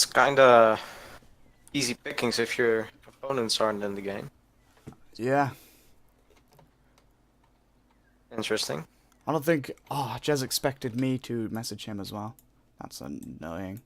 It's kinda easy pickings if your opponents aren't in the game. Yeah. Interesting. I don't think... Oh, Jez expected me to message him as well. That's annoying.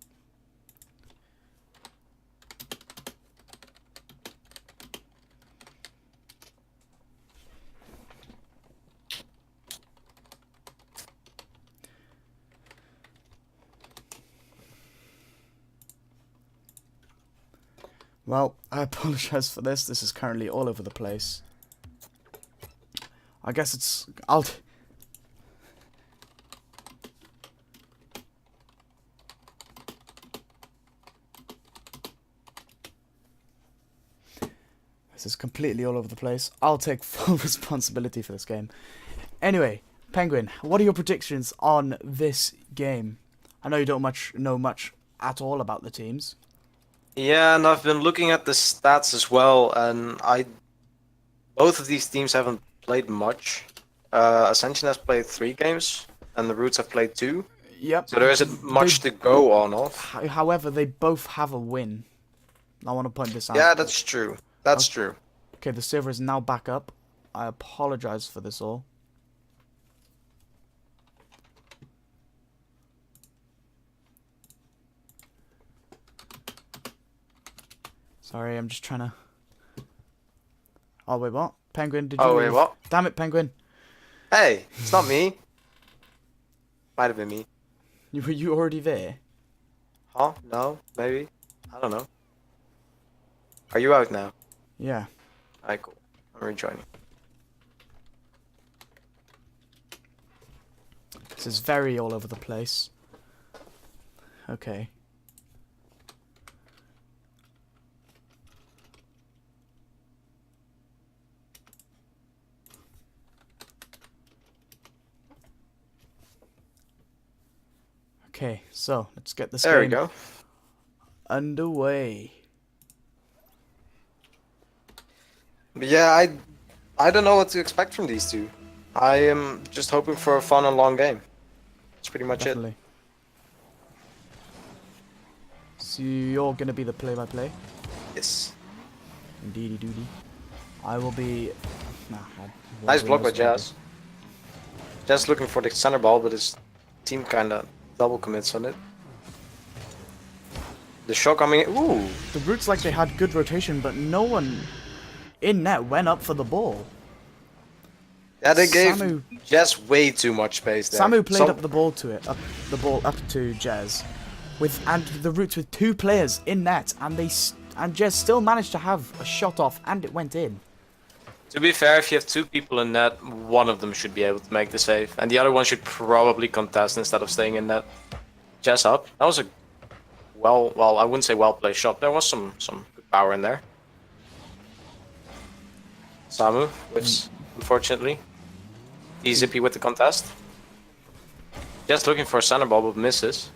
Well, I apologize for this. This is currently all over the place. I guess it's... This is completely all over the place. I'll take full responsibility for this game. Anyway, Penguin, what are your predictions on this game? I know you don't know much at all about the teams. Yeah, and I've been looking at the stats as well, and both of these teams haven't played much. Ascension has played 3 games, and the Roots have played 2. Yep. So there isn't much to go on of. However, they both have a win. I want to point this out. Yeah, that's true. That's true. Okay, the server is now back up. I apologize for this all. Sorry, I'm just trying to... Oh, wait, what? Penguin, did you Oh, leave? wait, what? Damn it, Penguin. Hey, it's not me. Might have been me. Were you already there? Huh? No? Maybe? I don't know. Are you out now? Yeah. Alright, cool. I'm rejoining. This is very all over the place. Okay. Okay, so let's get this There we game go. underway. But yeah, I don't know what to expect from these two. I am just hoping for a fun and long game. That's pretty much Definitely. So you're gonna be the play-by-play? it. Yes. Indeedy doody. I will be... Nah, Nice block by Jazz. Jazz looking for the center ball, but his team kinda double commits on it. The shot coming in. Ooh! The Roots, like, they had good rotation, but no one in net went up for the ball. Yeah, they gave Samu- Jazz way too much space there. Samu played up the ball to it, up to Jez, and the Roots with 2 players in net, and Jez still managed to have a shot off, and it went in. To be fair, if you have 2 people in net, one of them should be able to make the save, and the other one should probably contest instead of staying in net. Jazz up. That was a well, I wouldn't say well played shot. There was some good power in there. Samu, whips, unfortunately. Zippy with the contest. Just looking for a center ball, but misses.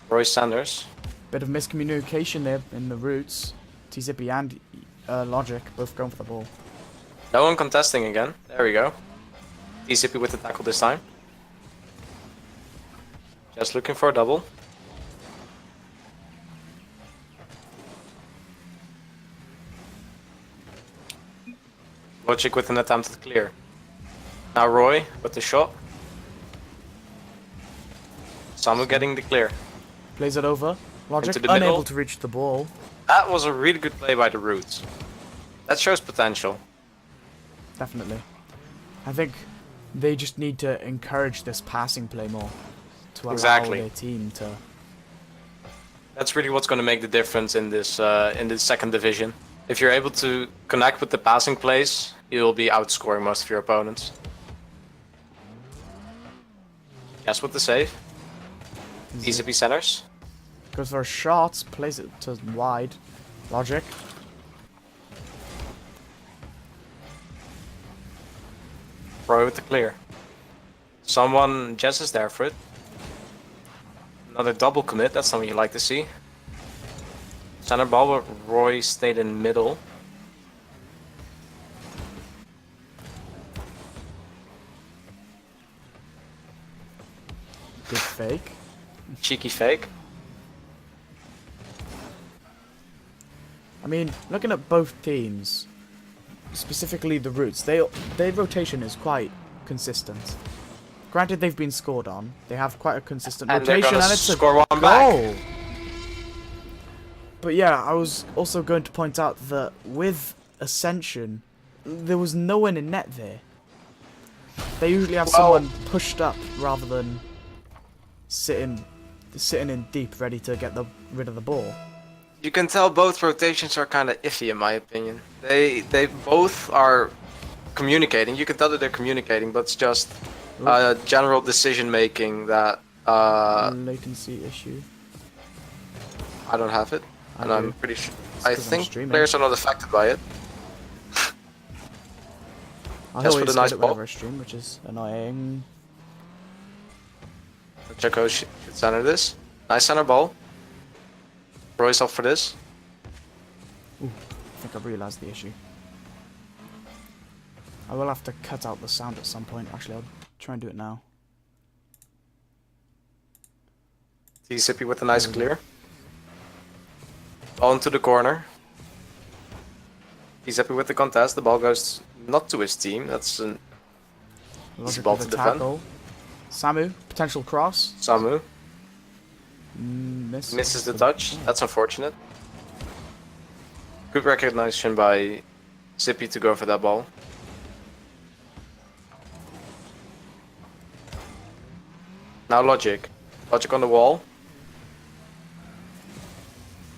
Royce Sanders. Bit of miscommunication there in the Roots. T-Zippy and Logic both going for the ball. No one contesting again. There we go. Zippy with the tackle this time. Just looking for a double. Logic with an attempted clear. Now Roy with the shot. Samu getting the clear. Plays it over. Logic Into the unable middle. to reach the ball. That was a really good play by the Roots. That shows potential. Definitely. I think they just need to encourage this passing play more to allow Exactly. their team to... That's really what's going to make the difference in this second division. If you're able to connect with the passing plays, you'll be outscoring most of your opponents. Yes, with the save. Zippy centers. Goes for a shot, plays it to wide. Logic. Roy with the clear. Someone, Jess is there for it. Another double commit, that's something you like to see. Center ball, but Roy stayed in middle. Good fake. Cheeky fake. I mean, looking at both teams, specifically the Roots, their rotation is quite consistent. Granted, they've been scored on. They have quite a consistent And they're rotation, gonna and it's score a one back. goal. But yeah, I was also going to point out that with Ascension, there was no one in net there. They usually have someone pushed up rather than sitting in deep, ready to get rid of the ball. You can tell both rotations are kind of iffy in my opinion. They both are communicating. You can tell that they're communicating, but it's just general decision making that Latency issue. I don't have it, and I'm pretty sure. I 'cause I'm think streaming. players are not affected by it. I Just for always the nice get it ball. whenever I stream, which is annoying. Jacko should center this. Nice center ball. Roy's up for this. Ooh, I think I've realised the issue. I will have to cut out the sound at some point. Actually, I'll try and do it now. Zippy with a nice clear. Ball into the corner. He's happy with the contest. The ball goes not to his team. That's an easy Logic ball with to a defend. tackle. Samu, potential cross. Samu Misses. misses the touch. That's unfortunate. Good recognition by Zippy to go for that ball. Now Logic. Logic on the wall.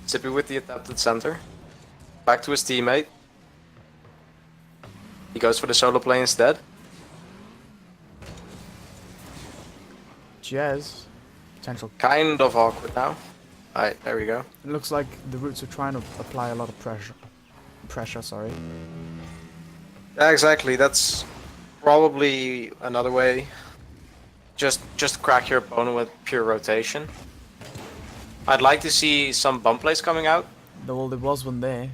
Zippy with the attempted center. Back to his teammate. He goes for the solo play instead. Jez. Potential. Kind of awkward now. Alright, there we go. It looks like the Roots are trying to apply a lot of pressure. Sorry. Yeah, exactly. That's probably another way. Just crack your opponent with pure rotation. I'd like to see some bump plays coming out. Well, there was one there.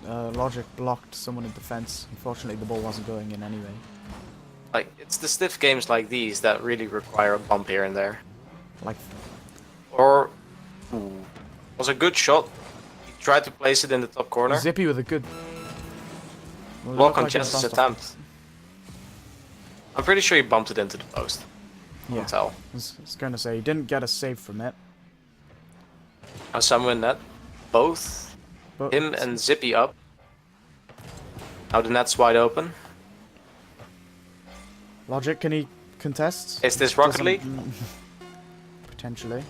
Logic blocked someone in defense. Unfortunately, the ball wasn't going in anyway. Like, it's the stiff games like these that really require a bump here and there. Like, Or was a good shot. He tried to place it in the top corner. Zippy with a good Block on like he Chess's bounced off attempt. I'm pretty sure he bumped it into the post. Yeah. Can't tell. I was going to say, he didn't get a save from it. Now Samu in net. Both But him and Zippy up. Now the net's wide open. Logic, can he contest? Is this Rocket Doesn't- League? Potentially.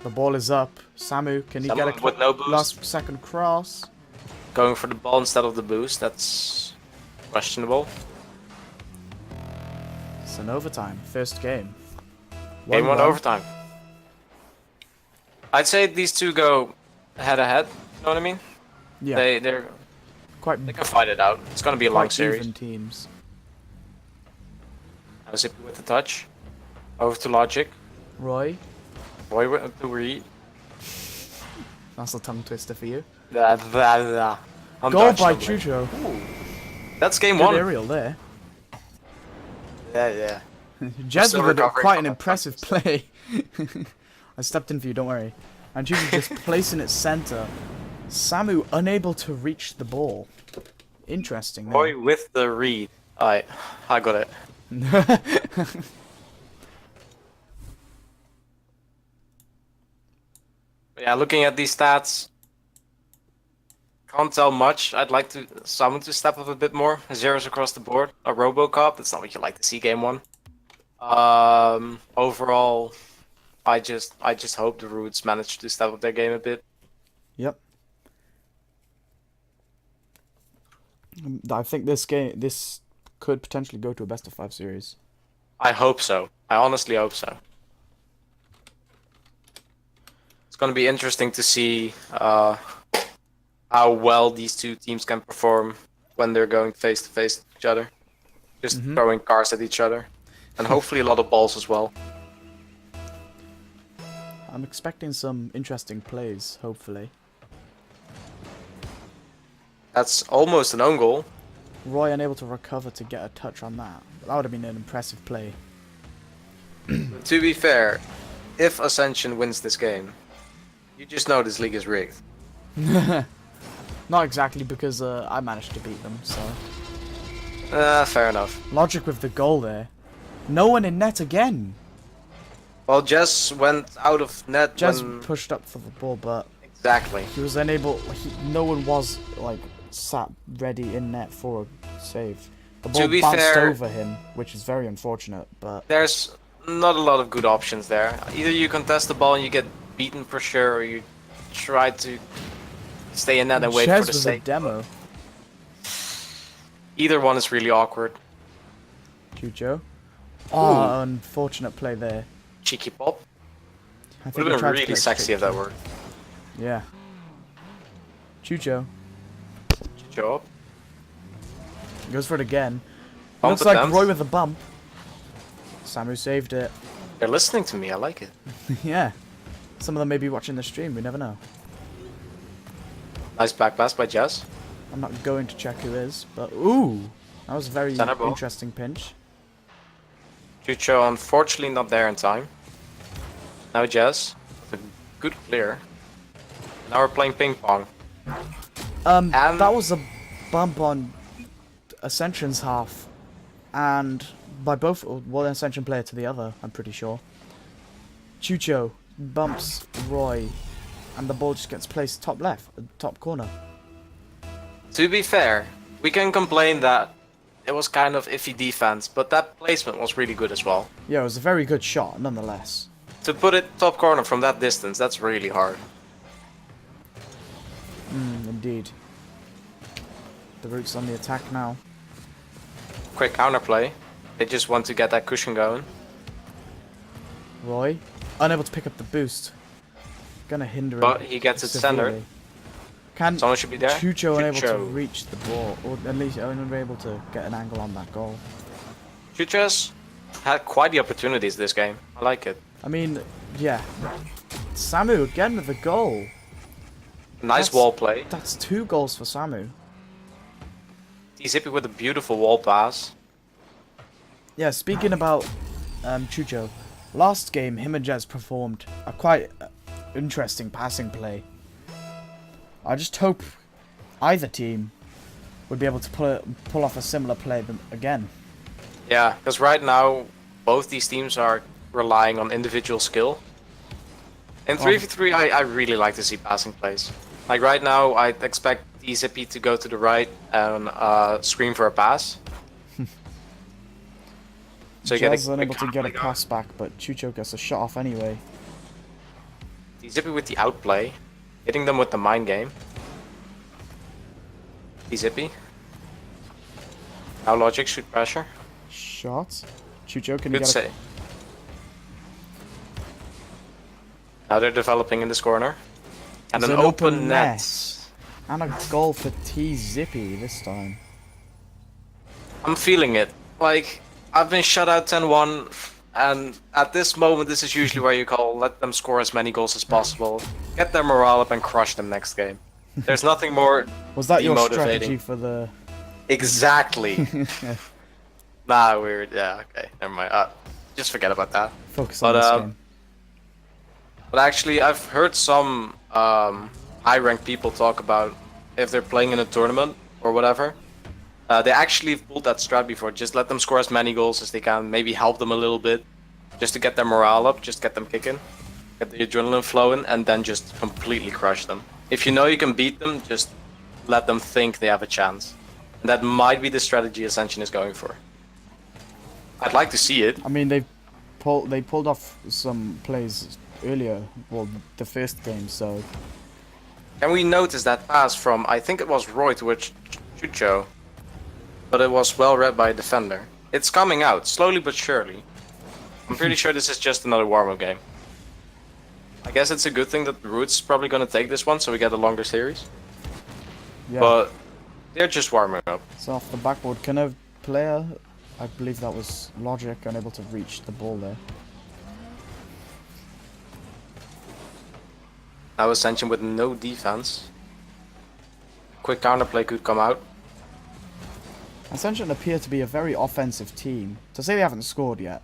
The ball is up. Samu, can he Someone get a with no boost. last second cross? Going for the ball instead of the boost. That's questionable. It's an overtime. First game. Game 1 1-1. overtime. I'd say these two go head to head. You know what I mean? Yeah, They quite can fight it out. It's gonna be a long quite series. even teams. Now Zippy with the touch. Over to Logic. Roy, Roy with to read. that's a tongue twister for you. Goal Goal by Chucho. That's game Good 1. aerial there. Yeah. Jez Still with recovering quite from an that impressive play. I stepped in for you, don't worry. And Chucho just placing it center. Samu unable to reach the ball. Interesting. there. Roy with the read. I got it. Yeah, looking at these stats, can't tell much. I'd like someone to step up a bit more. Zeros across the board. A RoboCop. That's not what you like to see game 1. Overall, I just hope the Roots manage to step up their game a bit. Yep. I think this could potentially go to a best of 5 series. I hope so. I honestly hope so. It's going to be interesting to see how well these two teams can perform when they're going face to face with each other. Just throwing cars at each other. And hopefully a lot of balls as well. I'm expecting some interesting plays, hopefully. That's almost an own goal. Roy unable to recover to get a touch on that. That would have been an impressive play. To be fair, if Ascension wins this game, you just know this league is rigged. Not exactly, because I managed to beat them, so... Fair enough. Logic with the goal there. No one in net again. Well, Jess went out of net Jez when... pushed up for the ball, but Exactly. he was unable... no one was, like, sat ready in net for a save. The ball To be bounced fair- over him, which is very unfortunate, but... There's not a lot of good options there. Either you contest the ball and you get beaten for sure, or you try to stay in net and wait Jez for the was save. a demo. Either one is really awkward. Chucho. Oh, unfortunate play there. Cheeky pop. I think Would he have tried been to really play sexy straight if that through. worked. Yeah. Chucho. Job. Goes for it again. Bump Looks like attempt. Roy with a bump. Samu saved it. They're listening to me, I like it. Yeah. Some of them may be watching the stream, we never know. Nice back pass by Jess. I'm not going to check who is, but ooh! That was a very Center ball. interesting pinch. Chucho unfortunately not there in time. Now Jess. With a good clear. Now we're playing ping pong. And- That was a bump on Ascension's half, and by both one Ascension player to the other, I'm pretty sure. Chucho bumps Roy, and the ball just gets placed top left, top corner. To be fair, we can complain that it was kind of iffy defense, but that placement was really good as well. Yeah, it was a very good shot, nonetheless. To put it top corner from that distance, that's really hard. Indeed. The Roots on the attack now. Quick counterplay. They just want to get that cushion going. Roy, unable to pick up the boost. Gonna hinder him. But he gets it centered. severely. Can Someone should be there. Chucho unable to Chucho. reach the ball, or at least unable to get an angle on that goal. Chucho's had quite the opportunities this game. I like it. I mean, yeah. Samu again with the goal. Nice That's- wall play. That's 2 goals for Samu. Zippy with a beautiful wall pass. Yeah, speaking about Chucho, last game him and Jez performed a quite interesting passing play. I just hope either team would be able to pull off a similar play again. Yeah, because right now both these teams are relying on individual skill. In 3v3, I really like to see passing plays. Like right now, I expect Zippy to go to the right and scream for a pass. So you get Jez a unable to get a counterplay pass back, but Chucho gets a shot off anyway. Zippy with the outplay, hitting them with the mind game. Zippy. Now Logic shoot pressure. Shot. Chucho, can you Good get a... save. Now they're developing in this corner. And There's an open net. And a goal for Zippy this time. I'm feeling it. Like, I've been shut out 10-1, and at this moment, this is usually where you call, let them score as many goals as possible, get their morale up and crush them next game. There's nothing more Was that your demotivating. strategy for the... Exactly. Nah, yeah, okay, never mind. Just forget about that. Focus on this game. But actually, I've heard some high-ranked people talk about if they're playing in a tournament or whatever. They actually pulled that strat before. Just let them score as many goals as they can. Maybe help them a little bit, just to get their morale up, just get them kicking, get the adrenaline flowing, and then just completely crush them. If you know you can beat them, just let them think they have a chance. And that might be the strategy Ascension is going for. I'd like to see it. I mean, they pulled off some plays earlier, well, the first game, so... And we noticed that pass from, I think it was Roy towards Chucho, but it was well read by a defender. It's coming out, slowly but surely. I'm pretty sure this is just another warm-up game. I guess it's a good thing that the Roots is probably going to take this one, so we get a longer series. Yeah. But they're just warming up. So off the backboard, can a player, I believe that was Logic, unable to reach the ball there. Now Ascension with no defense. Quick counterplay could come out. Ascension appear to be a very offensive team. To say they haven't scored yet,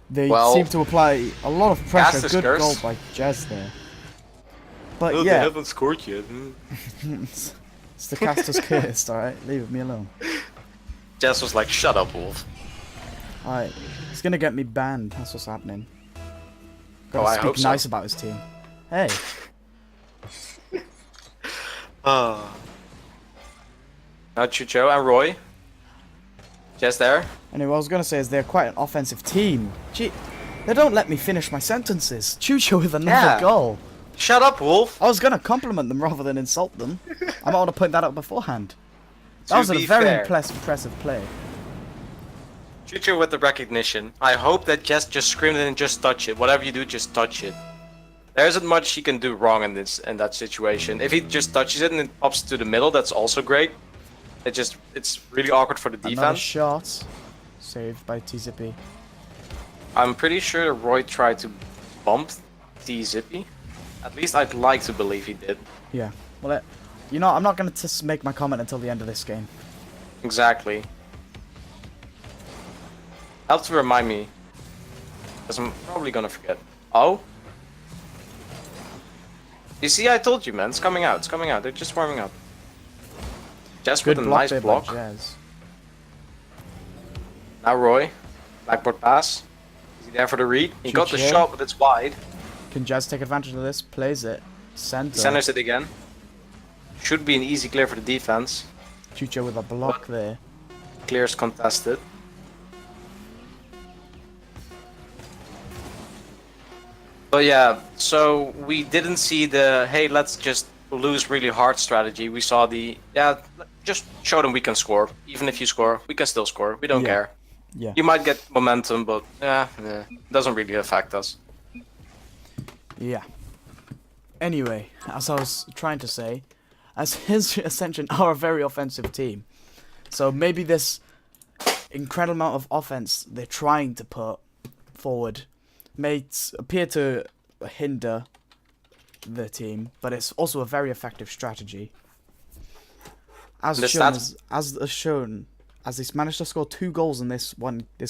They Well, seem to apply a lot of pressure. Cast is Good cursed. goal by Jez there. But Oh, yeah, they haven't scored yet. it's the caster's cursed. All right, leave me alone. Jess was like, "Shut up, Wolf." All right, he's gonna get me banned. That's what's happening. Oh, Gotta I speak hope so. nice about his team. Hey, Now Chucho and Roy. Jess there. anyway, what I was gonna say is they're quite an offensive team. Gee, they don't let me finish my sentences. Chucho with another Yeah. goal. Shut up, Wolf. I was gonna compliment them rather than insult them. I might want to point that out beforehand. That was a be very fair. impressive play. Chucho with the recognition. I hope that Jess just screamed and just touch it. Whatever you do, just touch it. There isn't much he can do wrong in that situation. If he just touches it and it pops to the middle, that's also great. It's really awkward for the Another defense. shot. Saved by T-Zippy. I'm pretty sure Roy tried to bump T-Zippy. At least I'd like to believe he did. Yeah. Well, you know, I'm not going to make my comment until the end of this game. Exactly. Help to remind me. Because I'm probably gonna forget. Oh? You see, I told you, man. It's coming out. It's coming out. They're just warming up. Just Good with a block nice there block. by Jazz. Now Roy. Backboard pass. Is he there for the read? He got the Chucho. shot, but it's wide. Can Jazz take advantage of this? Plays it. Center. Centers it again. Should be an easy clear for the defense. Chucho with a block there. Clears contested. But yeah, so we didn't see the, hey, let's just lose really hard strategy. We saw the, yeah, just show them we can score. Even if you score, we can still score. We don't Yeah. care. Yeah. You might get momentum, but it doesn't really affect us. Yeah. Anyway, as I was trying to say, as his Ascension are a very offensive team. So maybe this incredible amount of offense they're trying to put forward may appear to hinder the team, but it's also a very effective strategy. As shown, as he's managed to score 2 goals in this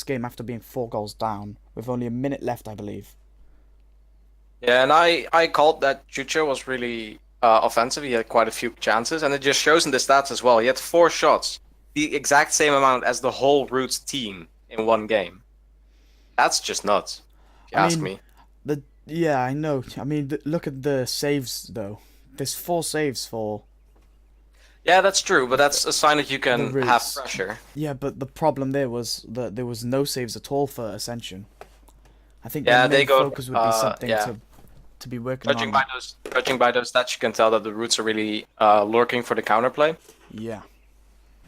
game after being 4 goals down, with only a minute left, I believe. Yeah, and I called that Chucho was really offensive. He had quite a few chances, and it just shows in the stats as well. He had 4 shots, the exact same amount as the whole Roots team in one game. That's just nuts, if you ask me. Yeah, I know. I mean, look at the saves, though. There's 4 saves for... Yeah, that's true, but that's a sign that you can Roots. have pressure. Yeah, but the problem there was that there was no saves at all for Ascension. I think Yeah, their they main go, focus would be something yeah. to be working Judging on. by those stats, you can tell that the Roots are really lurking for the counterplay. Yeah.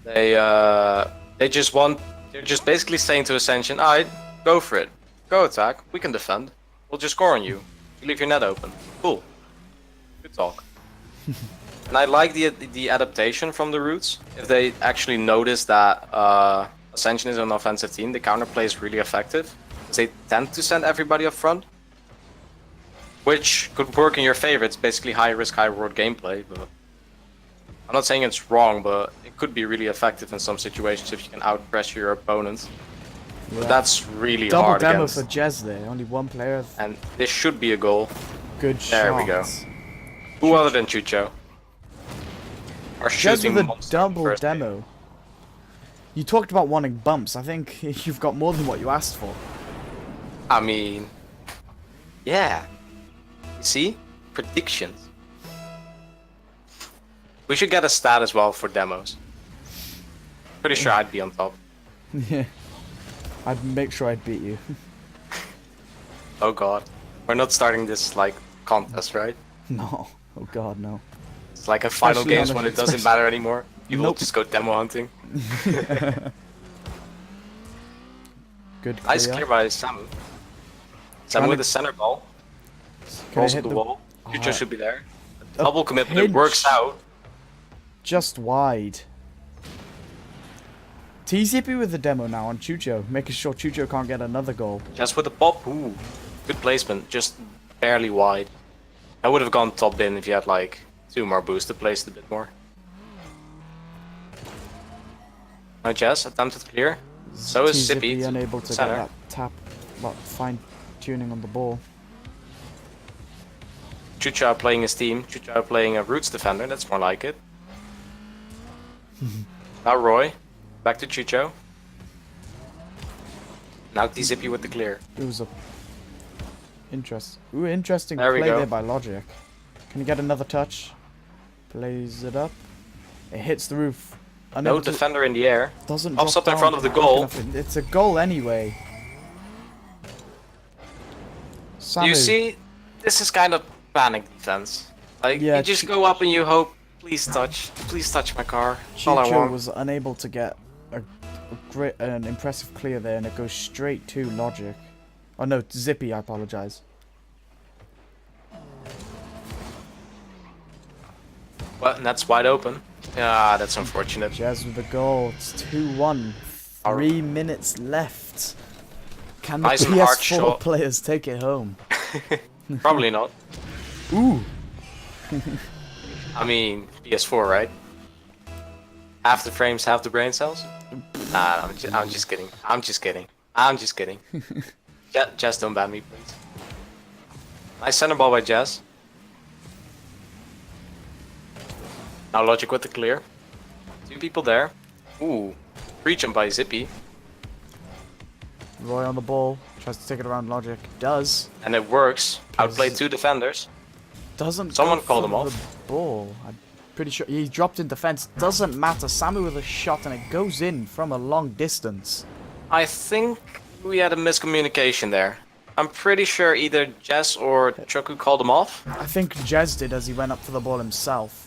They're just basically saying to Ascension, alright, go for it. Go attack, we can defend. We'll just score on you. You leave your net open. Cool. Good talk. And I like the adaptation from the Roots. If they actually notice that Ascension is an offensive team, the counterplay is really effective. They tend to send everybody up front. Which could work in your favor. It's basically high risk, high reward gameplay, but I'm not saying it's wrong, but it could be really effective in some situations if you can out-pressure your opponents. Yeah. But that's really Double hard demo against. for Jez there. Only one player. And this should be a goal. Good There we go. Who other than Chucho? Are Jez shooting with a monster double first. demo. You talked about wanting bumps. I think you've got more than what you asked for. I mean, yeah. You see? Predictions. We should get a stat as well for demos. Pretty sure I'd be on top. Yeah. I'd make sure I'd beat you. Oh god. We're not starting this, like, contest, right? No. Oh god, no. It's like a final Especially games on a- when it doesn't matter anymore. People Nope. just go demo hunting. Good Nice clear. clear by Samu. Trying Samu to- with the center ball. Can I Rolls hit up the wall. Chucho Ah. should be there. A Double commitment, it pinch. works out. Just wide. T-Zippy with the demo now on Chucho, making sure Chucho can't get another goal. Just with the pop. Ooh. Good placement, just barely wide. I would have gone top bin if you had like 2 more boosts to place it a bit more. Now Jess, attempted clear. So is T-Zippy Zippy. unable to get center. that tap about fine tuning on the ball. Chucha playing his team. Chucha playing a roots defender. That's more like it. Now Roy. Back to Chucho. Now T-Zippy with the clear. It was a interesting There we play go. there by Logic. Can you get another touch? Plays it up. It hits the roof. No Unable to- defender in the air. Doesn't Pops drop up in down front of the quick goal. enough. It's a goal anyway. Do you Samu. see? This is kind of panic defense. Like, Yeah, you just go up and you hope, please touch my car. That's all I Chicho want. was unable to get an impressive clear there, and it goes straight to Logic. Oh no, Zippy, I apologize. Well, and that's wide open. Ah, that's unfortunate. Jazz with the goal. It's 2-1. 3 minutes left. Can the Nice and hard PS4 shot. players take it home? Probably not. Ooh. I mean, PS4, right? Half the frames, half the brain cells? Nah, I'm just kidding. I'm just kidding. Jazz, don't ban me, please. Nice center ball by Jazz. Now Logic with the clear. 2 people there. Ooh. Free jump by Zippy. Roy on the ball. Tries to take it around Logic. Does. And it works. Outplayed 2 defenders. Doesn't Someone go called for him off. the ball. I'm pretty sure he dropped in defense. Doesn't matter. Samu with a shot and it goes in from a long distance. I think we had a miscommunication there. I'm pretty sure either Jess or Choku called him off. I think Jez did as he went up for the ball himself.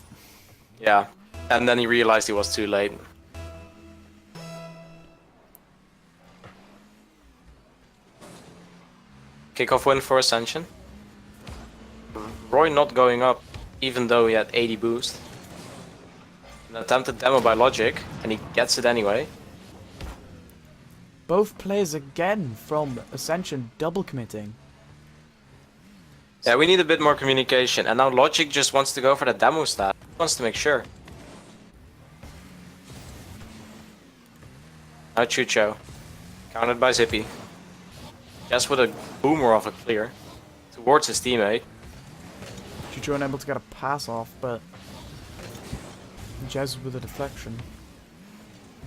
Yeah. And then he realized he was too late. Kickoff win for Ascension. Roy not going up, even though he had 80 boost. An attempted demo by Logic, and he gets it anyway. Both players again from Ascension double committing. Yeah, we need a bit more communication, and now Logic just wants to go for the demo stat. Wants to make sure. Now Chucho. Countered by Zippy. Just with a boomer of a clear. Towards his teammate. Chucho unable to get a pass off, but Jez with a deflection.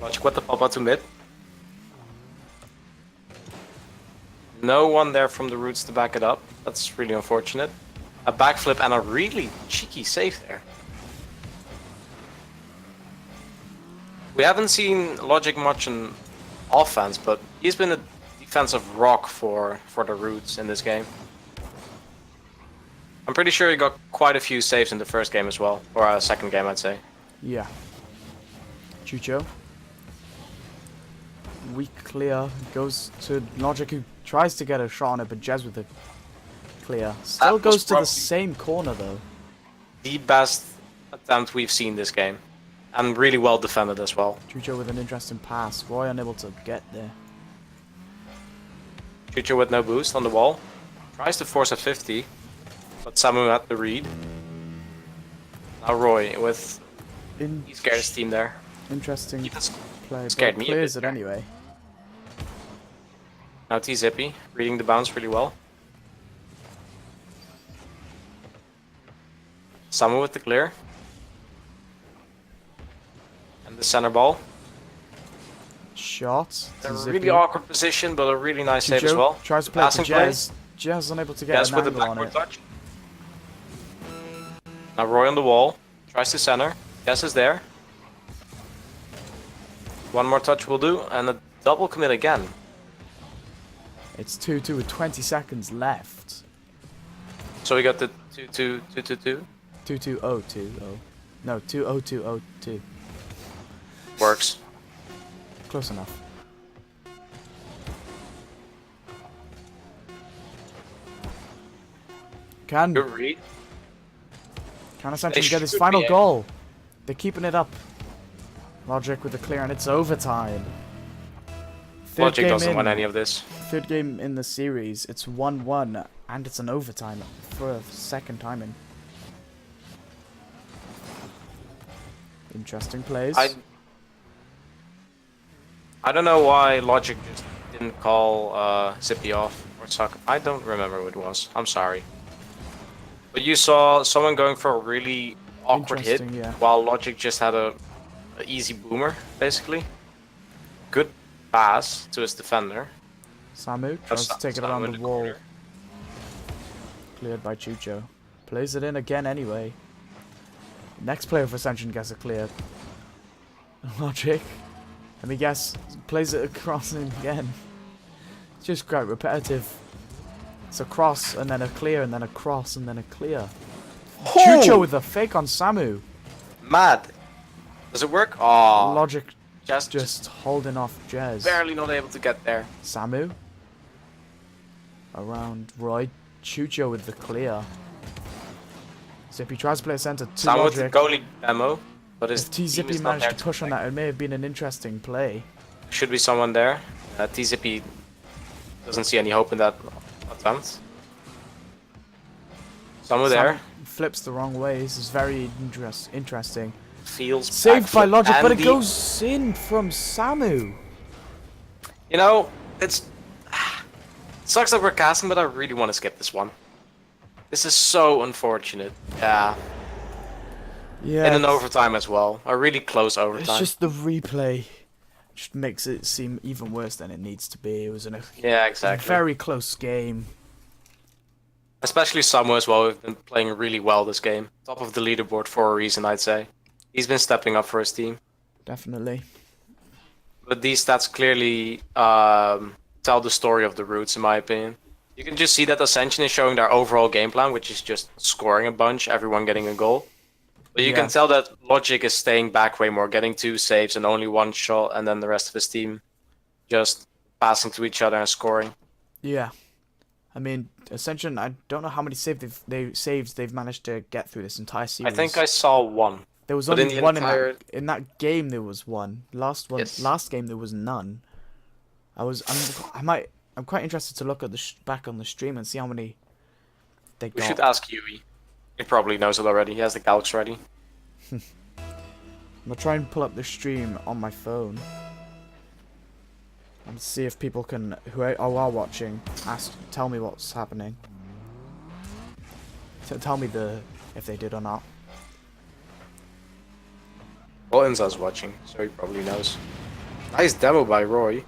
Logic with the pop-out to mid. No one there from the roots to back it up. That's really unfortunate. A backflip and a really cheeky save there. We haven't seen Logic much in offense, but he's been a defensive rock for the roots in this game. I'm pretty sure he got quite a few saves in the first game as well, or second game I'd say. Yeah. Chucho. Weak clear. Goes to Logic, who tries to get a shot on it, but Jez with the clear. Still That was goes to the probably same corner though. the best attempt we've seen this game. And really well defended as well. Chucho with an interesting pass. Roy unable to get there. Chucho with no boost on the wall. Tries to force a 50. But Samu had the read. Now Roy with... He scared his team there. Interesting He just play. scared but me a clears bit it there. anyway. Now T-Zippy, reading the bounce really well. Samu with the clear. And the center ball. Shot. A to really Zippy. awkward position, but a really nice save as Chucho well. tries to play it to Passing play. Jez. Jez unable to get Yes, an with the angle on backward it. touch. Now Roy on the wall. Tries to center. Jess is there. One more touch will do, and a double commit again. It's 2-2 with 20 seconds left. So we got the 2-2-2-2-2. 2-2-0-2-0. No, 2-0-2-0-2. Works. Close enough. Can Good read. Ascension They get his should final be, goal? They're keeping it up. Logic with the clear, and it's overtime. Logic doesn't win any of this. Third game in the series. It's 1-1, and it's an overtime for a second time in. Interesting plays. I don't know why Logic just didn't call Zippy off or suck. I don't remember who it was. I'm sorry. But you saw someone going for a really awkward hit, Interesting, yeah. while Logic just had a easy boomer, basically. Good pass to his defender. Samu tries to take it around the wall. corner. Cleared by Chucho. Plays it in again anyway. Next player for Ascension gets it cleared. Logic. Let me guess. Plays it across in again. It's just quite repetitive. It's a cross and then a clear and then a cross and then a clear. Chucho with a fake on Samu. Mad. Does it work? Oh, Logic just holding off Jez. barely not able to get there. Samu. Around Roy. Chucho with the clear. Zippy tries to play a center to Samu with the Logic. goalie demo, but his If team T-Zippy is not managed there to push on that, it may have been an interesting play. Should be someone there. T-Zippy doesn't see any hope in that attempt. Someone there. Flips the wrong way. This is very interesting. Feels Saved by backflip Logic, but and it goes in from Samu. You know, it sucks that we're casting, but I really want to skip this one. This is so unfortunate. Yeah. Yeah. In an overtime as well. A really close overtime. It's just the replay. Just makes it seem even worse than it needs to be. It was yeah, exactly. very close game. Especially Samu as well, who've been playing really well this game. Top of the leaderboard for a reason, I'd say. He's been stepping up for his team. Definitely. But these stats clearly tell the story of the Roots, in my opinion. You can just see that Ascension is showing their overall game plan, which is just scoring a bunch, everyone getting a goal. But you can tell that Logic is staying back way more, getting 2 saves and only 1 shot, and then the rest of his team just passing to each other and scoring. Yeah. I mean, Ascension, I don't know how many saves they've managed to get through this entire series. I think I saw 1. There was But only in the one entire... in that game. There was one. Last Yes. game there was none. I'm quite interested to look at back on the stream and see how many they got. We should ask Yui. He probably knows it already. He has the calcs ready. I'm gonna try and pull up the stream on my phone and see if people can who are watching tell me what's happening. Tell me if they did or not. Well, Inza's watching, so he probably knows. Nice demo by Roy.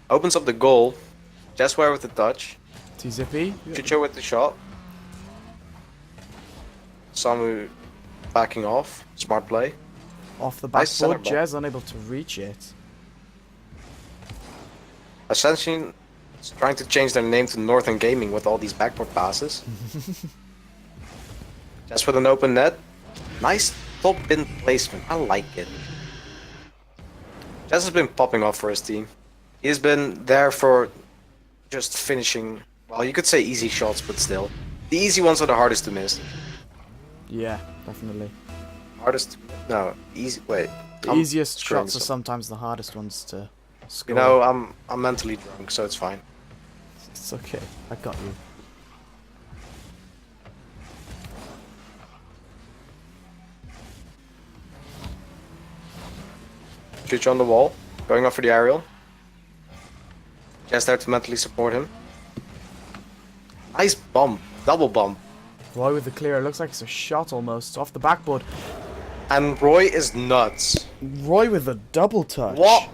Opens up the goal. Jesware with the touch. T-Zippy. Chucho with the shot. Samu backing off. Smart play. Off the Nice center backboard. ball. Jez unable to reach it. Ascension is trying to change their name to Northern Gaming with all these backboard passes. Just with an open net. Nice top bin placement. I like it. Jess has been popping off for his team. He's been there for just finishing, well, you could say easy shots, but still. The easy ones are the hardest to miss. Yeah, definitely. Hardest to, no, easy, wait. The I'm easiest screwing shots are this up. sometimes the hardest ones to score. You know, I'm mentally drunk, so it's fine. It's okay. I got you. Chucho on the wall, going up for the aerial. Just there to mentally support him. Nice bump, double bump. Roy with the clear. It looks like it's a shot almost off the backboard. And Roy is nuts. Roy with a double touch. What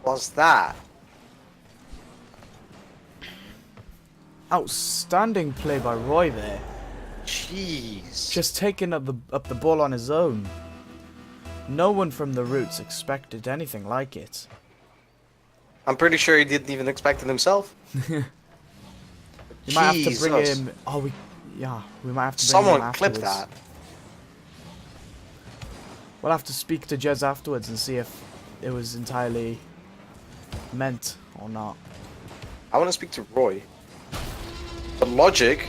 was that? Outstanding play by Roy there. Jeez. Just taking up the ball on his own. No one from the Roots expected anything like it. I'm pretty sure he didn't even expect it himself. You might have to bring Jesus. him. Oh, we might have to bring him Someone clip afterwards. that. We'll have to speak to Jez afterwards and see if it was entirely meant or not. I want to speak to Roy. But Logic,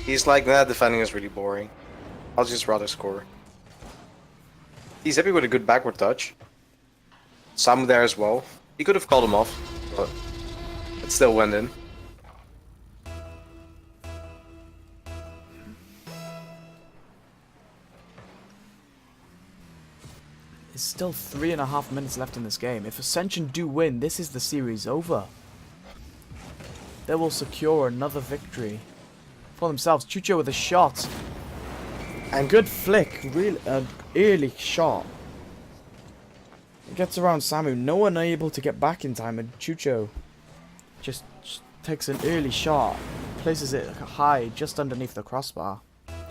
he's like, nah, defending is really boring. I'll just rather score. He's happy with a good backward touch. Sam there as well. He could have called him off, but it still went in. There's still 3.5 minutes left in this game. If Ascension do win, this is the series over. They will secure another victory for themselves. Chucho with a shot. And good flick. Real early shot. It gets around Samu. No one able to get back in time. And Chucho just takes an early shot. Places it high just underneath the crossbar.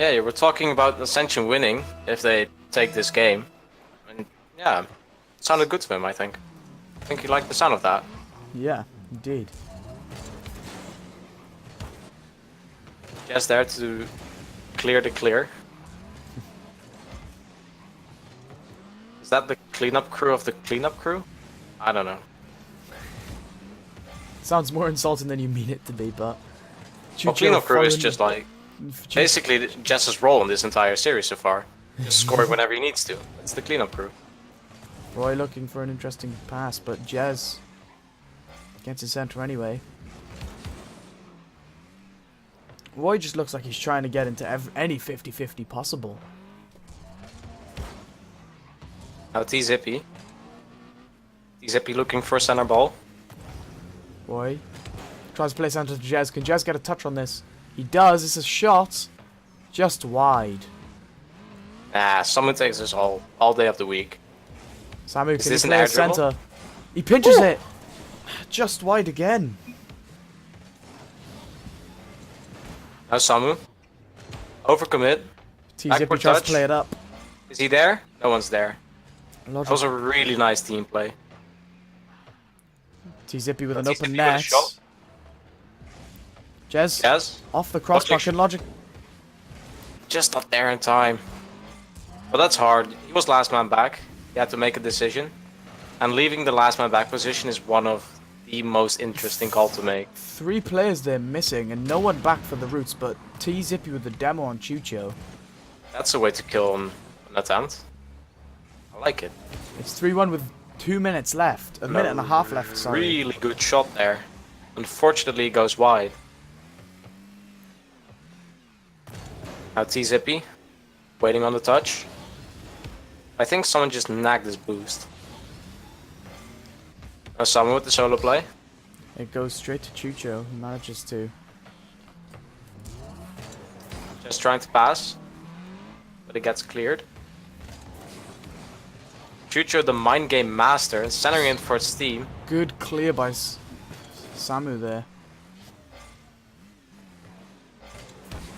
Yeah, you were talking about Ascension winning if they take this game. And yeah, it sounded good to him, I think. I think he liked the sound of that. Yeah, indeed. Just there to clear the clear. Is that the cleanup crew of the cleanup crew? I don't know. Sounds more insulting than you mean it to be, but... Well, cleanup crew is just like... Basically, Jess's role in this entire series so far. Just score whenever he needs to. It's the cleanup crew. Roy looking for an interesting pass, but Jez gets his center anyway. Roy just looks like he's trying to get into any 50-50 possible. Now T-Zippy. T-Zippy looking for center ball. Roy tries to play center to Jez. Can Jez get a touch on this? He does. It's a shot. Just wide. Nah, someone takes this all day of the week. Samu, Is can this he an play air a center? He pinches it. Just wide again. Now Samu. Overcommit. T-Zippy Backward tries to touch. play it up. Is he there? No one's there. That Logic. was a really nice team play. T-Zippy with an T-Zippy open with a net. shot. Jez Yes. off the crossbar. Can Logic... Just not there in time. But that's hard. He was last man back. He had to make a decision. And leaving the last man back position is one of the most interesting call to make. 3 players there missing and no one back for the roots, but T-Zippy with the demo on Chucho. That's a way to kill an attempt. I like it. It's 3-1 with 2 minutes left. A minute and a half left, sorry. Really good shot there. Unfortunately, it goes wide. Now T-Zippy. Waiting on the touch. I think someone just nagged his boost. Now someone with the solo play. It goes straight to Chucho, who manages to... Just trying to pass. But it gets cleared. Chucho, the mind game master, centering in for its team. Good clear by Samu there.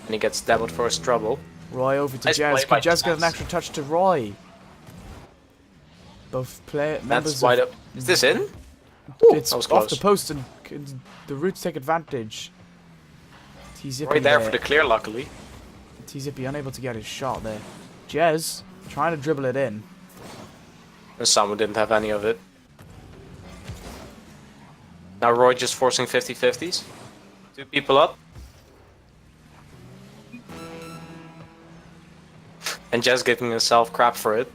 And he gets dabbled for his trouble. Roy over to Nice play Jez. by Can Jez get an Jez. extra touch to Roy? Both members That's wide up. Is this in? It's that was off the close. post and the Roots take advantage. T-Zippy Right there for the clear, luckily. T-Zippy unable to get his shot there. Jez trying to dribble it in. And someone didn't have any of it. Now Roy just forcing 50-50s. 2 people up. And Jez giving himself crap for it.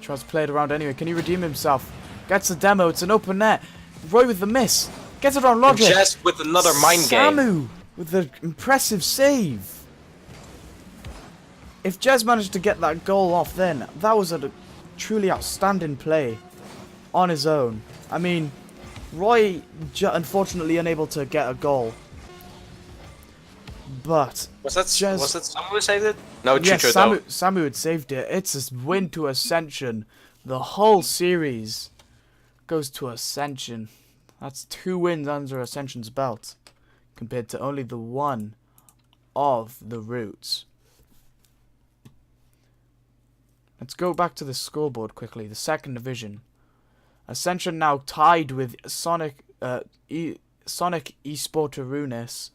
Tries to play it around anyway. Can he redeem himself? Gets the demo. It's an open net. Roy with the miss. Gets it on And Logic. Jez with another mind game. Samu with the impressive save. If Jez managed to get that goal off then, that was a truly outstanding play on his own. I mean, Roy unfortunately unable to get a goal. But Was that Jez- someone who saved it? No, yes, Chucho though. Samu had saved it. It's a win to Ascension. The whole series goes to Ascension. That's 2 wins under Ascension's belt, compared to only the 1 of the Roots. Let's go back to the scoreboard quickly. The 2nd division. Ascension now tied with Sonic Esport Runes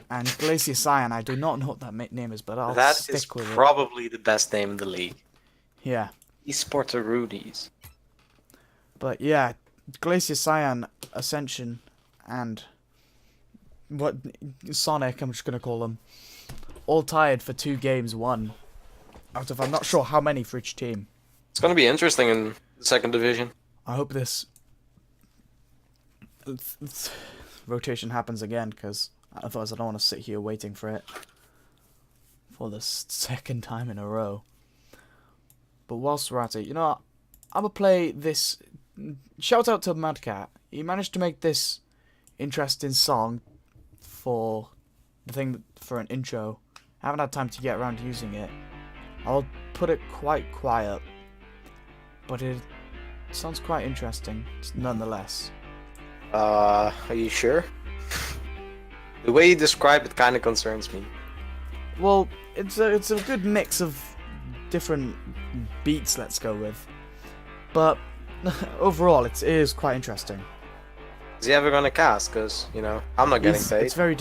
and Glacier Cyan. I do not know what that name is, but I'll That stick is with it. probably the best name in the league. Yeah. Esporter Rudies. But yeah, Glacier Cyan, Ascension, and what Sonic, I'm just going to call them, all tied for 2 games won. Out of I'm not sure how many for each team. It's going to be interesting in the 2nd division. I hope this rotation happens again, because otherwise I don't want to sit here waiting for it for the 2nd time in a row. But whilst we're at it, you know what? I'm gonna play this. Shout out to Madcat. He managed to make this interesting song for the thing for an intro. I haven't had time to get around to using it. I'll put it quite quiet, but it sounds quite interesting nonetheless. Are you sure? The way you describe it kind of concerns me. Well, it's a good mix of different beats, let's go with. But overall, it is quite interesting. Is he ever gonna cast? Because, you know, I'm not getting paid. It's very...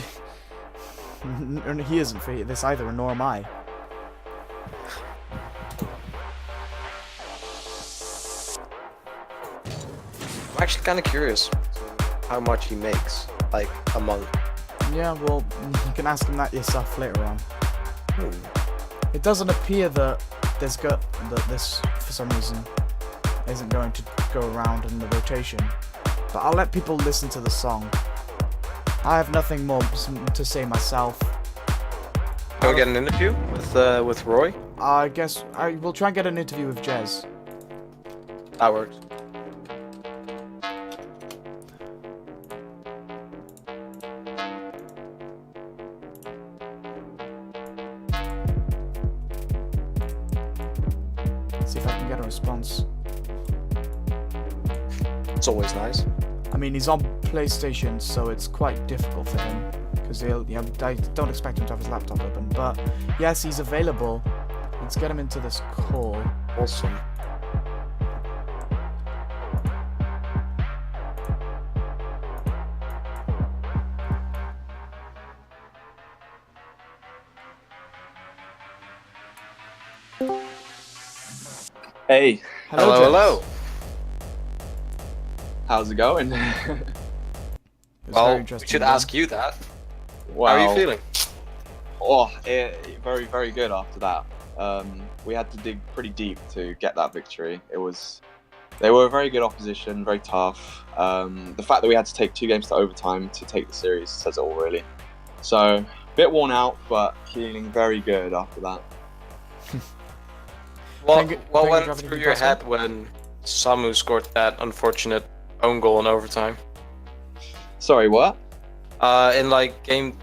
he isn't for this either, nor am I. I'm actually kind of curious how much he makes, like, a month. Yeah, well, you can ask him that yourself later on. It doesn't appear that this, for some reason, isn't going to go around in the rotation. But I'll let people listen to the song. I have nothing more to say myself. Can we get an interview with Roy? I guess I will try and get an interview with Jez. That works. See if I can get a response. It's always nice. I mean, he's on PlayStation, so it's quite difficult for him. Because I don't expect him to have his laptop open. But yes, he's available. Let's get him into this call. Awesome. Hey, Hello, Jez. hello. how's it going? It was Well, very we interesting, should yeah. ask you that. Well, How are you feeling? Oh, very, very good after that. We had to dig pretty deep to get that victory. They were a very good opposition, very tough. The fact that we had to take 2 games to overtime to take the series says it all, really. So, a bit worn out, but feeling very good after that. What Penguin, went do you have through anything your to ask head when Samu scored that unfortunate own goal in overtime? Sorry, what? In like game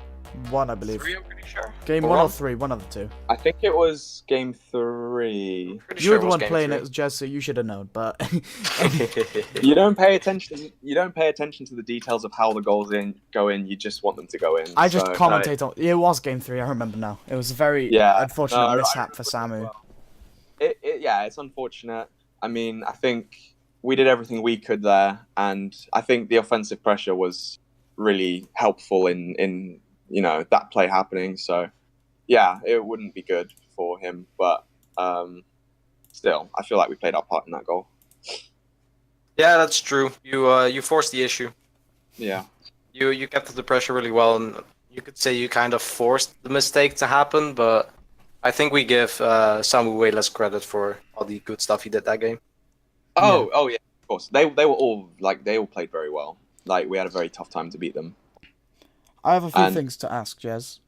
1, I believe. 3, I'm pretty sure. Game Or 1 or one? 3, one of the two. I think it was game 3. Pretty You sure were it the was one game playing 3. it, Jez, so you should have known. But You don't pay attention. You don't pay attention to the details of how the goals go in. You just want them to go in. I just So, commentate on. It was game 3. I remember now. It was a very Yeah, unfortunate no, I mishap for remember Samu. as well. Yeah, it's unfortunate. I mean, I think we did everything we could there, and I think the offensive pressure was really helpful in that play happening. So, yeah, it wouldn't be good for him, but still, I feel like we played our part in that goal. Yeah, that's true. You forced the issue. Yeah. You kept the pressure really well, and you could say you kind of forced the mistake to happen, but I think we give Samu way less credit for all the good stuff he did that game. Oh yeah, of course. They were all they all played very well. Like, we had a very tough time to beat them. I have a few And- things to ask, Jez.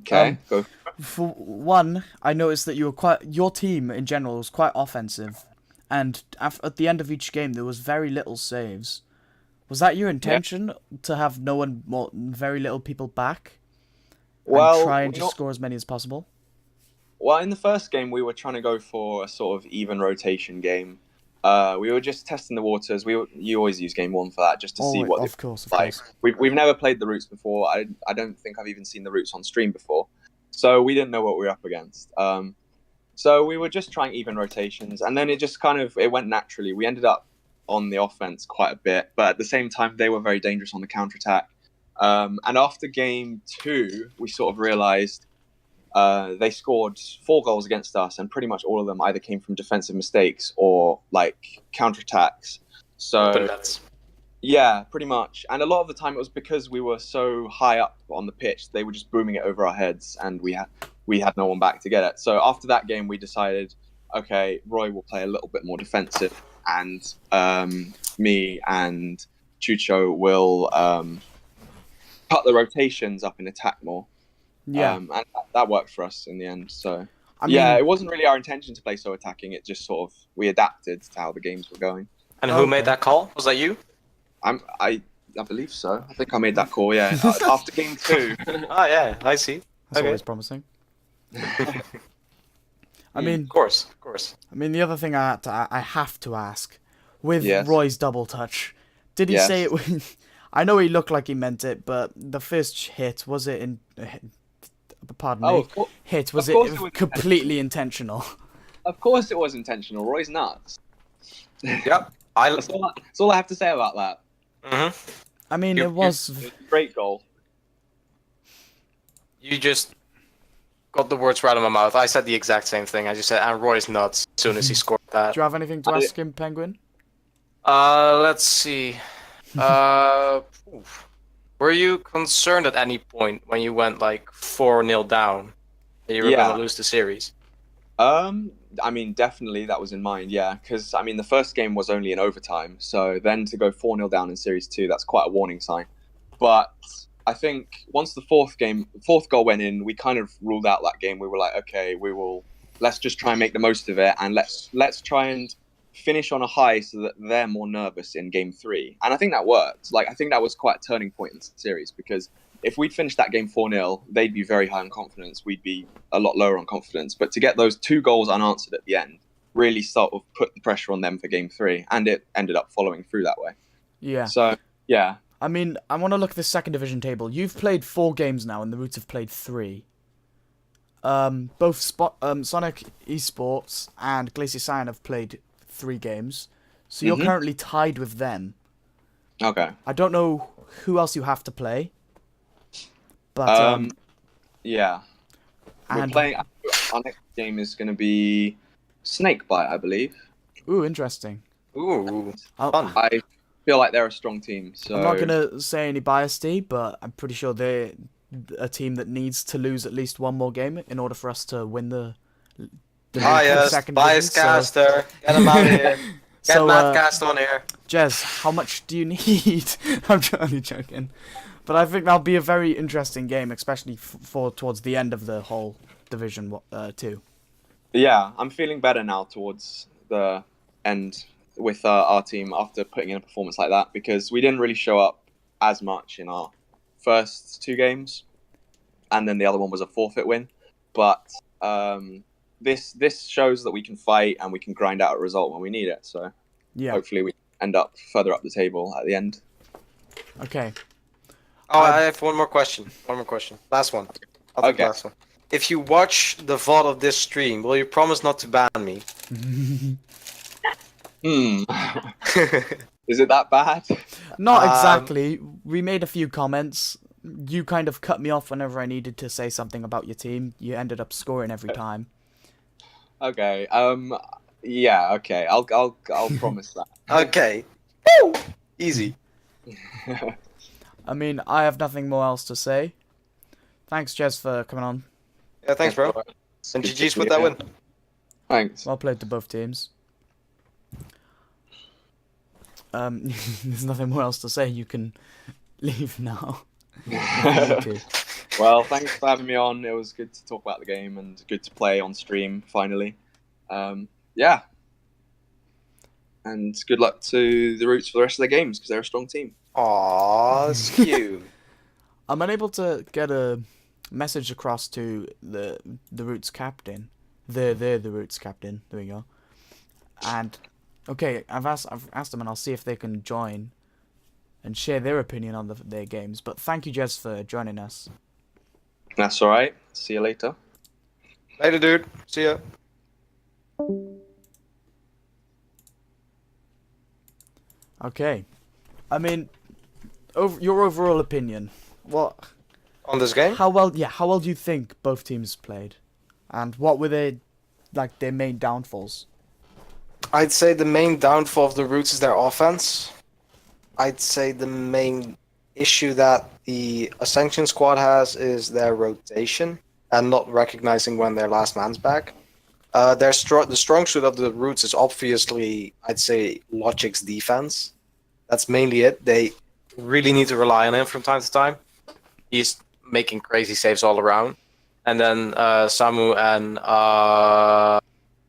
Okay, go. For one, I noticed that your team in general was quite offensive, and at the end of each game there was very little saves. Was that your intention to have very little people back, Well, and try and not- just score as many as possible? Well, in the first game, we were trying to go for a sort of even rotation game. We were just testing the waters. You always use game 1 for that, just to see what of course. We've never played the Roots before. I don't think I've even seen the Roots on stream before, so we didn't know what we were up against. So we were just trying even rotations, and then it just it went naturally. We ended up on the offense quite a bit, but at the same time, they were very dangerous on the counterattack. And after game 2, we sort of realized. They scored 4 goals against us, and pretty much all of them either came from defensive mistakes or like counterattacks. So yeah, pretty much. And a lot of the time it was because we were so high up on the pitch, they were just booming it over our heads, and we had no one back to get it. So after that game, we decided, okay, Roy will play a little bit more defensive, and me and Chucho will cut the rotations up and attack more. Yeah. And that worked for us in the end. So I yeah, mean, it wasn't really our intention to play so attacking. It just sort of we adapted to how the games were going. And who made that call? Was that you? I believe so. I think I made that call. Yeah, after game 2. Oh yeah, I see. that's Okay. always promising. I mean, Of course, of course. I mean, the other thing I have to ask, with Yes. Roy's double touch, did he Yes. say it? I know he looked like he meant it, but the first hit, was it in? Pardon me. Of course, Hit, was of course it was completely intentional? of course, it was intentional. Roy's nuts. Yep. That's all I have to say about that. I mean, You- it was. Great goal. You just got the words right out of my mouth. I said the exact same thing. I just said, and Roy's nuts as soon as he scored that. Do you have anything to ask him, Penguin? Let's see. Oof. Were you concerned at any point when you went like 4-0 down that you were Yeah. going to lose the series? I mean, definitely that was in mind, yeah. Because, I mean, the first game was only in overtime. So then to go 4-0 down in Series 2, that's quite a warning sign. But I think once the fourth goal went in, we kind of ruled out that game. We were like, okay, let's just try and make the most of it. And let's try and finish on a high so that they're more nervous in game 3. And I think that worked. Like, I think that was quite a turning point in the series because if we'd finished that game 4-0, they'd be very high on confidence. We'd be a lot lower on confidence. But to get those 2 goals unanswered at the end really sort of put the pressure on them for game 3. And it ended up following through that way. Yeah. So, yeah. I mean, I want to look at the second division table. You've played 4 games now, and the Roots have played 3. Both Sonic Esports and Glacier Cyan have played 3 games. So you're currently tied with them. Okay. I don't know who else you have to play. But, yeah. We're and- playing. Our next game is going to be Snakebite, I believe. Ooh, interesting. Ooh, I'll- fun. I feel like they're a strong team. So I'm not going to say any bias, but I'm pretty sure they're a team that needs to lose at least one more game in order for us to win the Bias, second bias division. caster. Get him out of here. Get So, Madcast on here. Jez, how much do you need? I'm only joking. But I think that'll be a very interesting game, especially for towards the end of the whole Division 2. yeah, I'm feeling better now towards the end with our team after putting in a performance like that because we didn't really show up as much in our first 2 games, and then the other one was a forfeit win. But this shows that we can fight and we can grind out a result when we need it. So Yeah. hopefully we end up further up the table at the end. Okay. Oh, I have one more question. Last one. I'll take the Okay. last one. If you watch the VOD of this stream, will you promise not to ban me? Is it that bad? Not exactly. We made a few comments. You kind of cut me off whenever I needed to say something about your team. You ended up scoring every time. Okay. Yeah. Okay. I'll promise that. Okay. Woo! Easy. I mean, I have nothing more else to say. Thanks, Jez, for coming on. Yeah, thanks, bro. And Good GG's to with see that you. win. Thanks. Well played to both teams. There's nothing more else to say. You can leave now. Well, thanks for having me on. It was good to talk about the game and good to play on stream finally. Yeah. And good luck to the Roots for the rest of their games because they're a strong team. Aww, that's cute. I'm unable to get a message across to the Roots captain. The Roots captain. There we go. And okay, I've asked them, and I'll see if they can join and share their opinion on their games. But thank you, Jez, for joining us. That's all right. See you later. Later, dude. See ya. Okay, I mean, your overall opinion. What? On this game? How well? Yeah, how well do you think both teams played, and what were their main downfalls? I'd say the main downfall of the Roots is their offense. I'd say the main issue that the Ascension squad has is their rotation and not recognizing when their last man's back. The strong suit of the Roots is obviously, I'd say, Logic's defense. That's mainly it. They really need to rely on him from time to time. He's making crazy saves all around. and then Samu and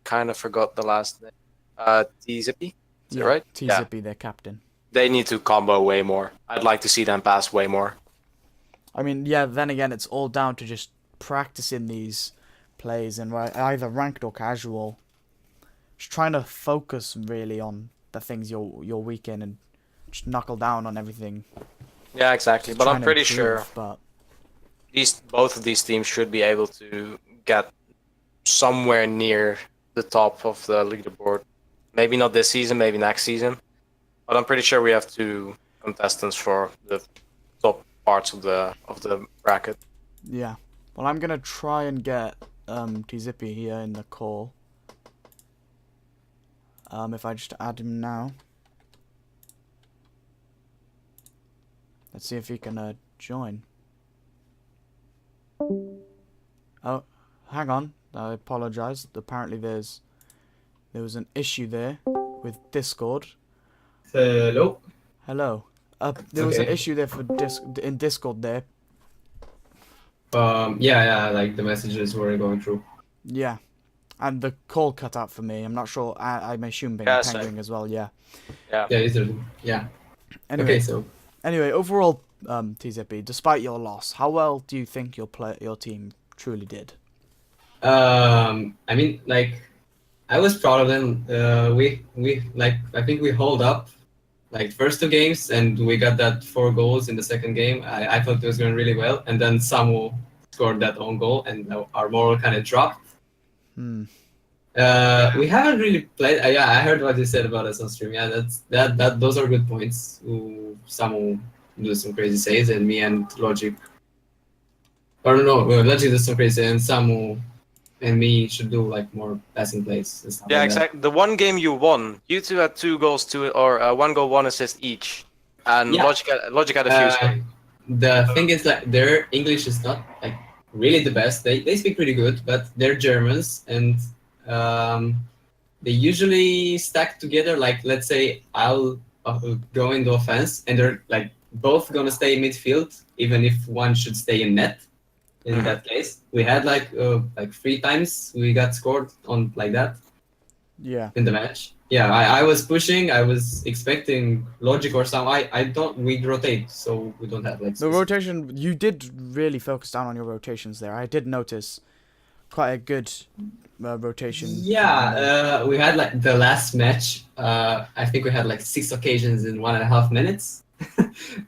kind of forgot the last name. T-Zippy, is it right? T-Zippy, their captain. They need to combo way more. I'd like to see them pass way more. I mean, yeah, then again, it's all down to just practicing these plays and either ranked or casual. Just trying to focus really on the things you're weak in and just knuckle down on everything. Yeah, exactly. Just But trying I'm to pretty improve, sure But both of these teams should be able to get somewhere near the top of the leaderboard. Maybe not this season, maybe next season. But I'm pretty sure we have 2 contestants for the top parts of the bracket. yeah. Well, I'm gonna try and get T-Zippy here in the call. If I just add him now. Let's see if he can join. Oh, hang on. I apologize. Apparently there was an issue there with Discord. Hello. Hello. There was an Okay. issue there in Discord there. Yeah, like the messages were going through. Yeah. And the call cut out for me. I'm not sure. I'm assuming Yeah, Penguin same. as well. Yeah. Yeah, is there, yeah. Anyway, Okay, so overall, TZP, despite your loss, how well do you think your team truly did? I mean, like, I was proud of them. We like, I think we hold up like first 2 games, and we got that 4 goals in the second game. I thought it was going really well, and then Samu scored that own goal, and our moral kind of dropped. We haven't really played. Yeah, I heard what you said about us on stream. Yeah, those are good points. Samu do some crazy saves, and me and Logic. Or no, Logic does some crazy, and Samu and me should do like more passing plays and stuff. Yeah, like exactly. The one game you won, you 2 had 2 goals, 1 goal, 1 assist each, and Yeah. Logic had a few. that. The thing is that their English is not like really the best. They speak pretty good, but they're Germans, and they usually stack together. Like, let's say I'll go into offense, and they're like both gonna stay in midfield, even if one should stay in net. In that case, we had like 3 times we got scored on like that. Yeah. In the match. Yeah, I was pushing. I was expecting Logic or some. We rotate, so we don't have like. The rotation, you did really focus down on your rotations there. I did notice quite a good rotation. Yeah, we had like the last match. I think we had like 6 occasions in 1.5 minutes.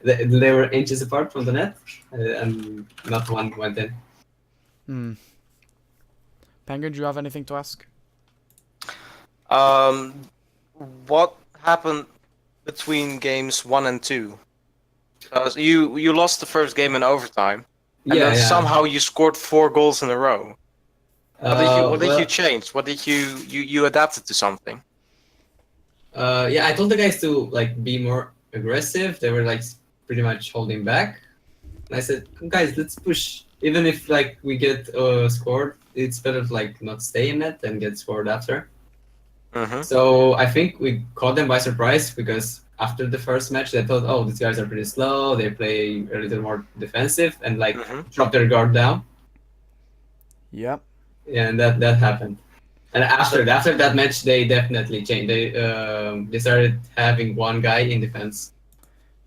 they were inches apart from the net, and not one went in. Penguin, do you have anything to ask? What happened between games 1 and 2? Because you lost the first game in overtime, and then somehow you scored 4 goals in a row. What did you change? What did you adapted to something? Yeah, I told the guys to like be more aggressive. They were like pretty much holding back, and I said, guys, let's push. Even if like we get scored, it's better to like not stay in it and get scored after. So I think we caught them by surprise, because after the first match they thought, oh, these guys are pretty slow, they play a little more defensive, and like drop their guard down. Yep. And that happened. And after that match, they definitely changed. They started having one guy in defense.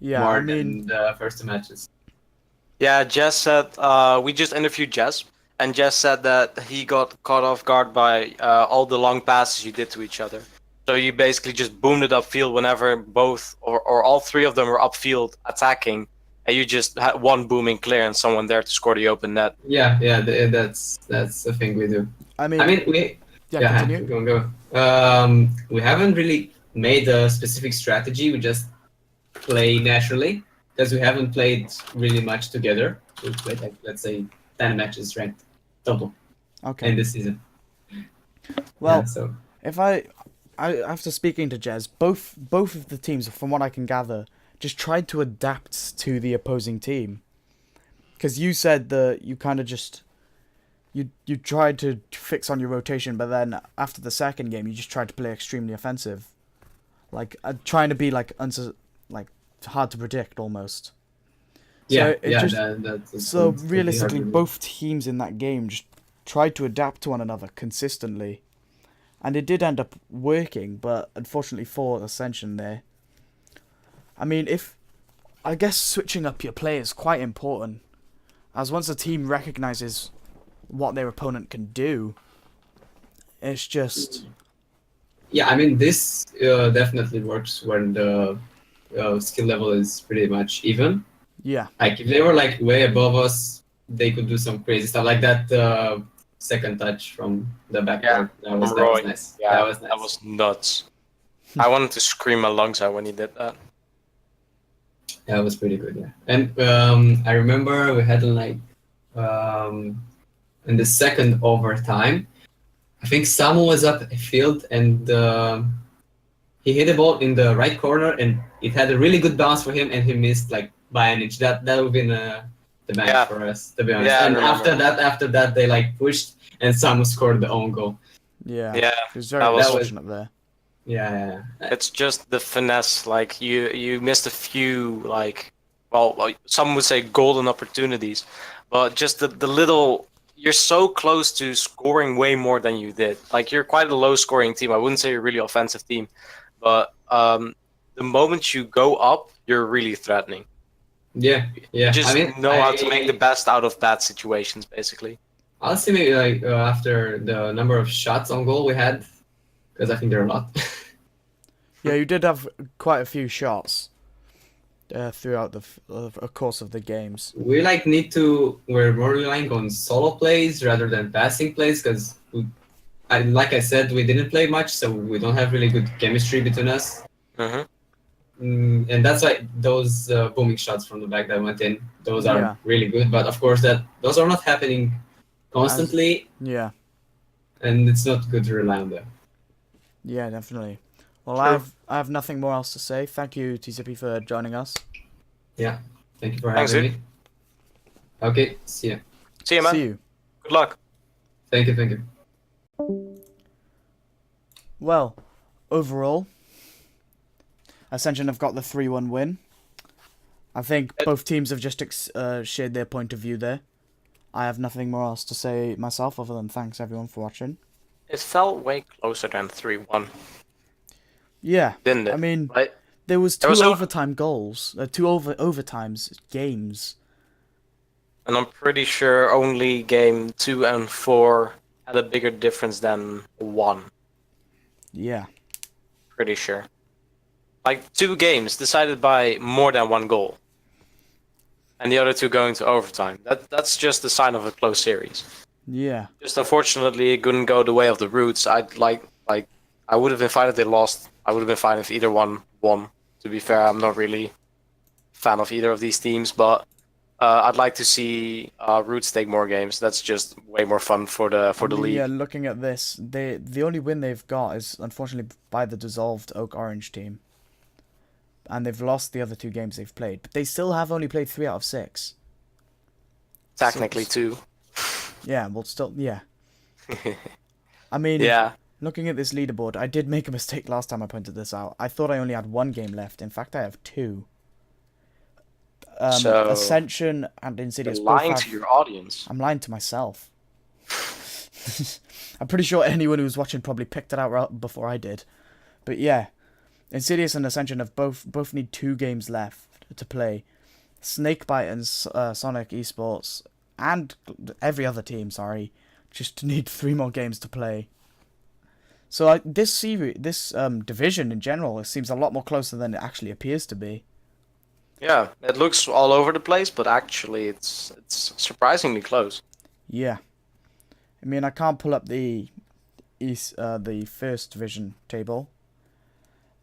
Yeah, more I mean, than the first 2 matches. Yeah, Jess said we just interviewed Jess, and Jess said that he got caught off guard by all the long passes you did to each other. So you basically just boomed it upfield whenever both or all 3 of them were upfield attacking, and you just had one booming clear and someone there to score the open net. Yeah, that's the thing we do. I mean, we continue. Go. We haven't really made a specific strategy. We just play naturally, because we haven't played really much together. We played like, let's say, 10 matches ranked total in this season. Well, so if I after speaking to Jez, both of the teams, from what I can gather, just tried to adapt to the opposing team. Because you said that you kind of just you tried to fix on your rotation, but then after the second game, you just tried to play extremely offensive, like trying to be like hard to predict almost. Yeah, it yeah, just- that's So could be realistically, hard to do. both teams in that game just tried to adapt to one another consistently, and it did end up working. But unfortunately for Ascension, there, I mean, I guess switching up your play is quite important, as once a team recognizes what their opponent can do, it's just Yeah, I mean, this definitely works when the skill level is pretty much even. yeah, Like if they were like way above us, they could do some crazy stuff like that second touch from the backboard. That was Roy. nice. Yeah, That was nice. that was nuts. I wanted to scream my lungs out when he did that. That was pretty good. Yeah, and I remember we had like in the second overtime. I think Samu was up field and he hit the ball in the right corner and it had a really good bounce for him and he missed like by an inch. That would have been the match Yeah. for us, to be honest. Yeah, I and remember. after that they like pushed and Samu scored the own goal. yeah, Yeah, it was very that was- unfortunate there. Yeah. it's just the finesse. Like you missed a few well, some would say golden opportunities, but just the little. You're so close to scoring way more than you did. Like you're quite a low scoring team. I wouldn't say you're a really offensive team, but the moment you go up, you're really threatening. Yeah. You just I mean, know how to make the best out of bad situations, basically. I'll say maybe like after the number of shots on goal we had, because I think there are a lot. Yeah, you did have quite a few shots throughout the course of the games. We like we're more relying on solo plays rather than passing plays because like I said, we didn't play much, so we don't have really good chemistry between us. Mm-hmm. And that's why those booming shots from the back that went in, those are Yeah. really good. But of course, those are not happening constantly, Yeah, and it's not good to rely on them. yeah, definitely. Well, True. I have nothing more else to say. Thank you, TZP, for joining us. Thank you for Thanks, having me. Okay, see ya. See you, man. See you. Good luck. Thank you. Well, overall, Ascension have got the 3-1 win. I think both teams have just shared their point of view there. I have nothing more else to say myself other than thanks everyone for watching. It felt way closer than 3-1, Yeah, didn't it? I mean, Right? there was two was no- overtime goals, two overtimes games. And I'm pretty sure only game 2 and 4 had a bigger difference than 1. Yeah, Pretty sure. Like 2 games decided by more than 1 goal. And the other 2 going to overtime. That's just a sign of a close series. yeah, Just unfortunately, it couldn't go the way of the Roots. I would have been fine if they lost. I would have been fine if either one won. To be fair, I'm not really a fan of either of these teams, but I'd like to see Roots take more games. That's just way more fun for the league. Yeah, looking at this, the only win they've got is unfortunately by the dissolved Oak Orange team, and they've lost the other 2 games they've played. But they still have only played 3 out of 6. Technically, too. Yeah, well, still, yeah. I mean, Yeah. looking at this leaderboard, I did make a mistake last time I pointed this out. I thought I only had 1 game left. In fact, I have 2. So, Ascension and Insidious You're both lying have... to your audience. I'm lying to myself. I'm pretty sure anyone who was watching probably picked it out right before I did. But yeah, Insidious and Ascension have both need 2 games left to play. Snakebite and Sonic Esports and every other team, just need 3 more games to play. So this division in general, it seems a lot more closer than it actually appears to be. Yeah, it looks all over the place, but actually it's surprisingly close. Yeah. I mean, I can't pull up the first division table.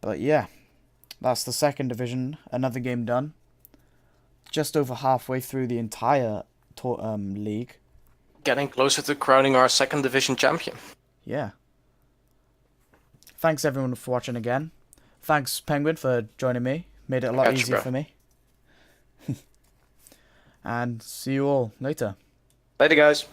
But yeah, that's the second division. Another game done. Just over halfway through the entire league. Getting closer to crowning our second division champion. Yeah. Thanks everyone for watching again. Thanks Penguin for joining me. Made it a lot Gotcha, easier bro. for me. And see you all later. Later, guys.